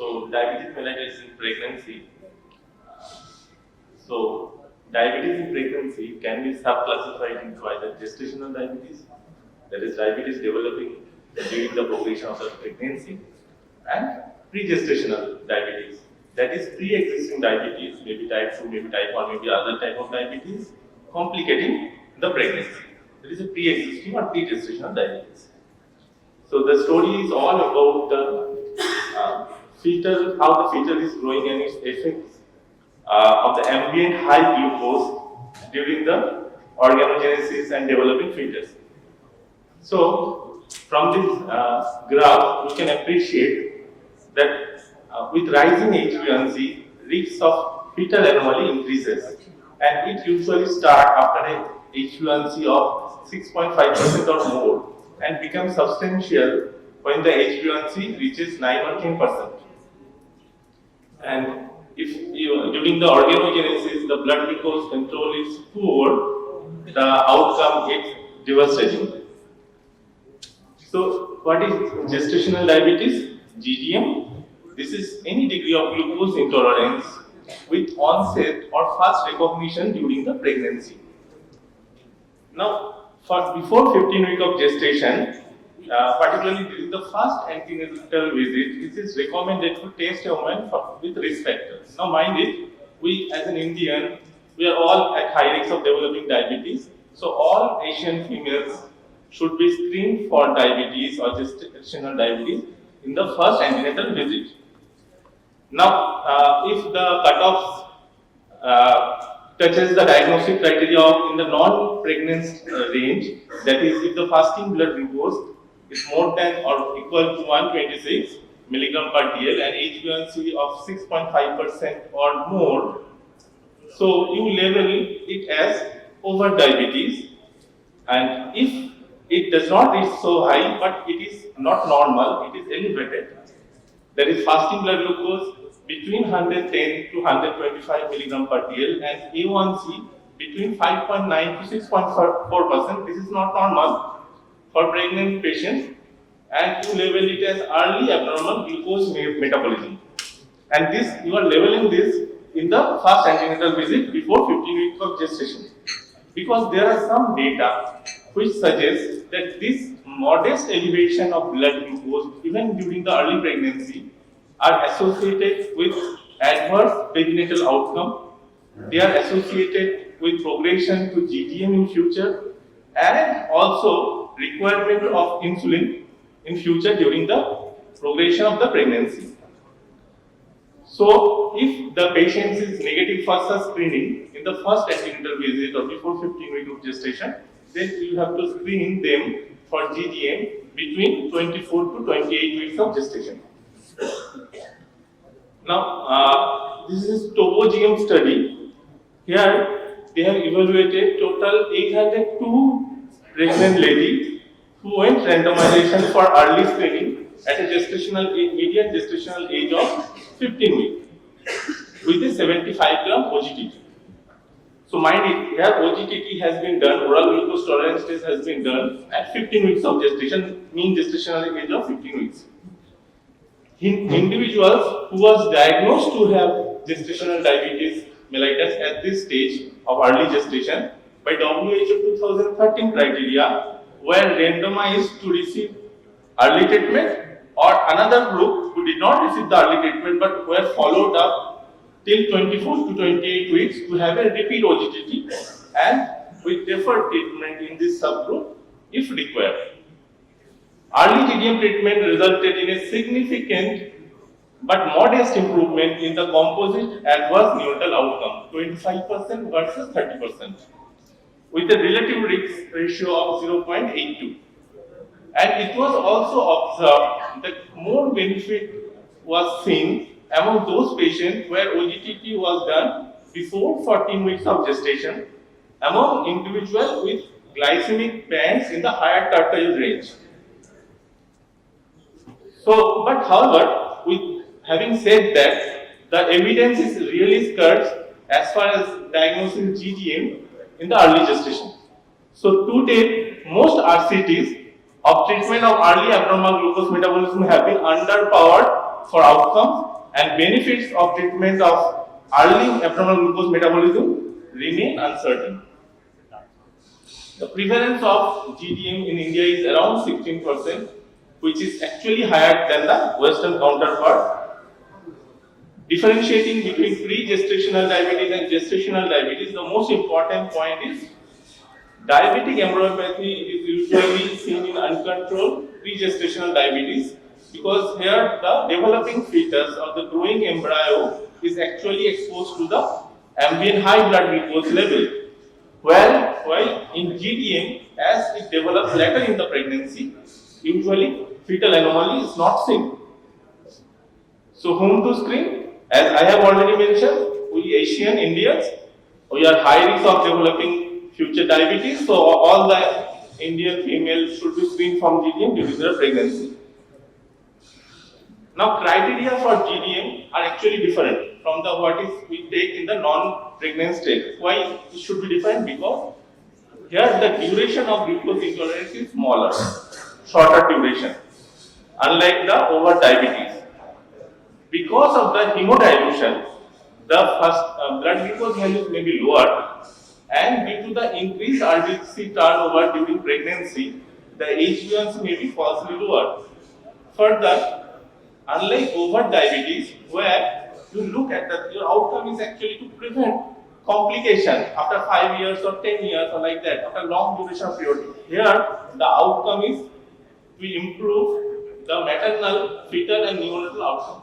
So diabetes mellitus in pregnancy. So diabetes in pregnancy can be subclassified into either gestational diabetes, that is diabetes developing during the progression of the pregnancy, and pre-gestational diabetes, that is pre-existing diabetes, maybe type 2, maybe type 1, maybe other type of diabetes, complicating the pregnancy. There is a pre-existing or pre-gestational diabetes. So the story is all about the fetal, how the fetal is growing and its effects of the ambient high glucose during the organogenesis and developing fetus. So from this graph, we can appreciate that with rising HbA1c, risks of fetal anomaly increases, and it usually starts after a HbA1c of 6.5% or more and becomes substantial when the HbA1c reaches 9 or 10%. And if during the organogenesis the blood glucose control is poor, the outcome gets devastating. So, what is gestational diabetes? GDM. This is any degree of glucose intolerance with onset or fast recognition during the pregnancy. Now, before 15 weeks of gestation, particularly during the first antenatal visit, it is recommended to test a woman with risk factors. Now, mind it, we as an Indian, we are all at high risk of developing diabetes. So, all Asian females should be screened for diabetes or gestational diabetes in the first antenatal visit. Now, if the cutoffs touches the diagnostic criteria of in the non-pregnant range, that is, if the fasting blood glucose is more than or equal to 126 milligram per dl and HbA1c of 6.5% or more, so you label it as over diabetes, and if it does not reach so high, but it is not normal, it is elevated. There is fasting blood glucose between 110 to 125 milligram per dl and A1C between 5.9 to 6.4%. This is not normal for pregnant patients, and you label it as early abnormal glucose metabolism. And this, you are labeling this in the first antenatal visit before 15 weeks of gestation, because there are some data which suggests that this modest elevation of blood glucose even during the early pregnancy are associated with adverse perinatal outcome. They are associated with progression to GDM in future and also requirement of insulin in future during the progression of the pregnancy. So, if the patient is negative for such screening in the first antenatal visit or before 15 weeks of gestation, then you have to screen them for GDM between 24 to 28 weeks of gestation. Now, this is TopoGM study. Here, they have evaluated total 802 pregnant ladies who went randomization for early screening at a median gestational age of 15 weeks with a 75 gram OGTT. So mind it, here OGTT has been done, oral glucose tolerance test has been done at 15 weeks of gestation, mean gestational age of 15 weeks. Individuals who was diagnosed to have gestational diabetes mellitus at this stage of early gestation by WHO 2013 criteria were randomized to receive early treatment, or another group who did not receive the early treatment but were followed up till 24 to 28 weeks to have a repeat OGTT and with deferred treatment in this subgroup if required. Early GDM treatment resulted in a significant but modest improvement in the composite adverse neonatal outcome, 25% versus 30%, with a relative risk ratio of 0.82. And it was also observed that more benefit was seen among those patients where OGTT was done before 14 weeks of gestation among individuals with glycemic bands in the higher tertile range. So, but however, with having said that, the evidence is really scarce as far as diagnosing GDM in the early gestation. So, to date, most RCTs of treatment of early abnormal glucose metabolism have been underpowered for outcomes and benefits of treatment of early abnormal glucose metabolism remain uncertain. The prevalence of GDM in India is around 16%, which is actually higher than the Western counterpart. Differentiating between pre-gestational diabetes and gestational diabetes, the most important point is diabetic embryopathy is usually seen in uncontrolled pre-gestational diabetes because here the developing fetus or the growing embryo is actually exposed to the ambient high blood glucose level. While in GDM, as it develops later in the pregnancy, usually fetal anomaly is not seen. So whom to screen? As I have already mentioned, we Asian Indians, we are high risk of developing future diabetes. So all the Indian females should be screened from GDM during their pregnancy. Now criteria for GDM are actually different from the what is we take in the non-pregnant state. Why it should be different? Because here the duration of glucose intolerance is smaller, shorter duration, unlike the over diabetes. Because of the hemodilution, the first blood glucose values may be lower, and due to the increased RBC turnover during pregnancy, the HbA1c may be falsely lower. Further, unlike over diabetes, where you look at that your outcome is actually to prevent complication after 5 years or 10 years or like that, after long duration period. Here, the outcome is to improve the maternal, fetal, and neonatal outcome.